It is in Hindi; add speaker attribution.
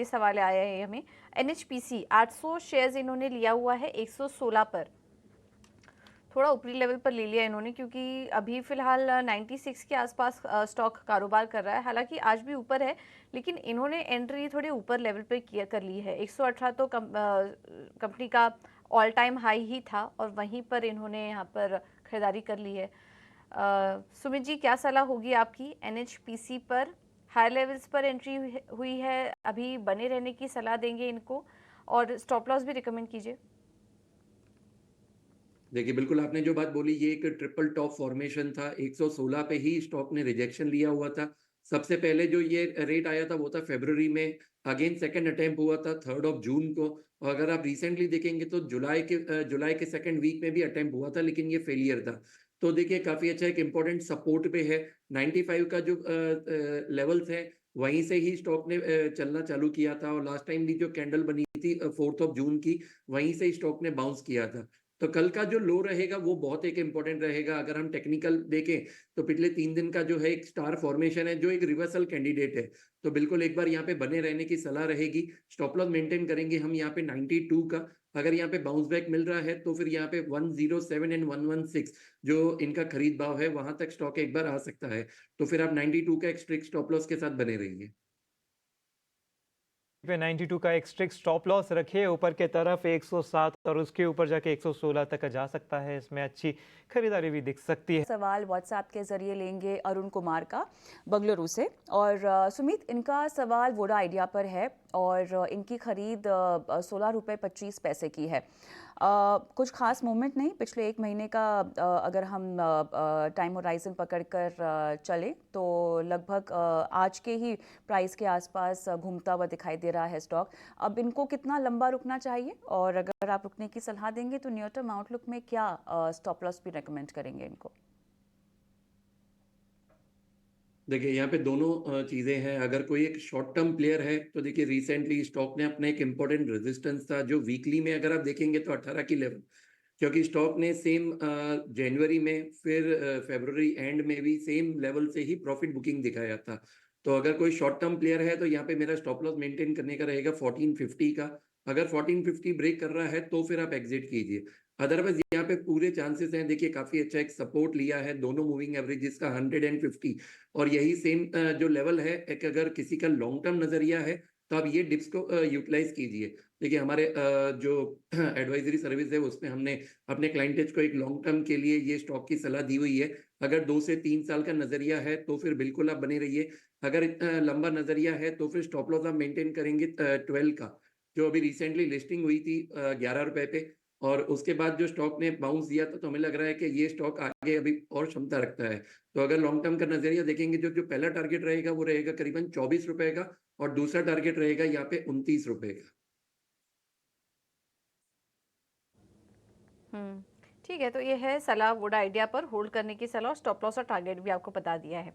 Speaker 1: ये सवाल आया है हमें। एनएचपीसी 800 शेयर्स इन्होंने लिया हुआ है 116 पर, थोड़ा ऊपरी लेवल पर ले लिया इन्होंने क्योंकि अभी फिलहाल 96 के आसपास स्टॉक कारोबार कर रहा है। हालांकि आज भी ऊपर है, लेकिन इन्होंने एंट्री थोड़े ऊपर लेवल पर किया कर ली है। 118 तो कंपनी का ऑल टाइम हाई ही था और वहीं पर इन्होंने यहाँ पर खरीदारी कर ली है। सुमित जी, क्या सलाह होगी आपकी? एनएचपीसी पर हाई लेवल्स पर एंट्री हुई है, अभी बने रहने की सलाह देंगे इनको, और स्टॉप लॉस भी रिकमेंड कीजिए।
Speaker 2: देखिए, बिल्कुल आपने जो बात बोली, ये एक ट्रिपल टॉप फॉर्मेशन था। 116 पे ही स्टॉक ने रिजेक्शन लिया हुआ था। सबसे पहले जो ये रेट आया था वो था फरवरी में, अगेन सेकंड अटेम्प्ट हुआ था 3rd ऑफ जून को। और अगर आप रिसेंटली देखेंगे तो जुलाई के सेकंड वीक में भी अटेम्प्ट हुआ था, लेकिन ये फेलियर था। तो देखिए, काफ़ी अच्छा एक इम्पोर्टेंट सपोर्ट पे है। 95 का जो लेवल्स है, वहीं से ही स्टॉक ने चलना चालू किया था और लास्ट टाइम भी जो कैंडल बनी थी 4th ऑफ जून की, वहीं से स्टॉक ने बाउंस किया था। तो कल का जो लो रहेगा वो बहुत एक इम्पोर्टेंट रहेगा। अगर हम टेक्निकल देखें तो पिछले 3 दिन का जो है एक स्टार फॉर्मेशन है, जो एक रिवर्सल कैंडिडेट है। तो बिल्कुल एक बार यहाँ पे बने रहने की सलाह रहेगी। स्टॉप लॉस मेंटेन करेंगे हम यहाँ पे 92 का। अगर यहाँ पे बाउंस बैक मिल रहा है तो फिर यहाँ पे 107 एंड 116 जो इनका खरीद भाव है, वहां तक स्टॉक एक बार आ सकता है। तो फिर आप 92 का एक स्ट्रिक्ट स्टॉप लॉस के साथ बने रहिए।
Speaker 3: पे 92 का एक स्ट्रिक्ट स्टॉप लॉस रखिए ऊपर के तरफ 107 और उसके ऊपर जाके 116 तक जा सकता है। इसमें अच्छी खरीदारी भी दिख सकती है।
Speaker 4: सवाल व्हाट्सएप के जरिए लेंगे अरुण कुमार का, बंगलुरु से। और सुमित, इनका सवाल वोडा आइडिया पर है और इनकी खरीद 16 रुपये 25 पैसे की है। कुछ खास मूवमेंट नहीं पिछले 1 महीने का। अगर हम टाइम होराइजन पकड़कर चलें तो लगभग आज के ही प्राइस के आसपास घूमता हुआ दिखाई दे रहा है स्टॉक। अब इनको कितना लंबा रुकना चाहिए, और अगर आप रुकने की सलाह देंगे तो नियर टर्म आउटलुक में क्या स्टॉप लॉस भी रेकमेंड करेंगे इनको?
Speaker 2: देखिए, यहाँ पे दोनों चीज़ें हैं। अगर कोई एक शॉर्ट टर्म प्लेयर है तो देखिए, रिसेंटली स्टॉक ने अपना एक इम्पोर्टेंट रेजिस्टेंस था जो वीकली में अगर आप देखेंगे तो 18 की लेवल, क्योंकि स्टॉक ने सेम जनवरी में फिर फरवरी एंड में भी सेम लेवल से ही प्रॉफिट बुकिंग दिखाया था। तो अगर कोई शॉर्ट टर्म प्लेयर है तो यहाँ पे मेरा स्टॉप लॉस मेंटेन करने का रहेगा 1450 का। अगर 1450 ब्रेक कर रहा है तो फिर आप एग्जिट कीजिए। अदरवाइज यहाँ पे पूरे चांसेस हैं। देखिए, काफी अच्छा एक सपोर्ट लिया है दोनों मूविंग एवरेजेस का 150, और यही सेम जो लेवल है, एक अगर किसी का लॉन्ग टर्म नजरिया है तो आप ये डिप्स को यूटिलाइज कीजिए। देखिए, हमारे जो एडवाइजरी सर्विस है उसमें हमने अपने क्लाइंटेज को एक लॉन्ग टर्म के लिए ये स्टॉक की सलाह दी हुई है। अगर 2 से 3 साल का नजरिया है तो फिर बिल्कुल आप बने रहिए। अगर लंबा नजरिया है तो फिर स्टॉप लॉस आप मेंटेन करेंगे 12 का, जो अभी रिसेंटली लिस्टिंग हुई थी 11 रुपए पे। और उसके बाद जो स्टॉक ने बाउंस दिया था, तो हमें लग रहा है कि ये स्टॉक आगे अभी और क्षमता रखता है। तो अगर लॉन्ग टर्म का नजरिया देखेंगे, जो जो पहला टारगेट रहेगा वो रहेगा करीबन 24 रुपए का, और दूसरा टारगेट रहेगा यहाँ पे 29 रुपए का।
Speaker 1: ठीक है, तो ये है सलाह वोडा आइडिया पर होल्ड करने की सलाह, और स्टॉप लॉस और टारगेट भी आपको बता दिया है।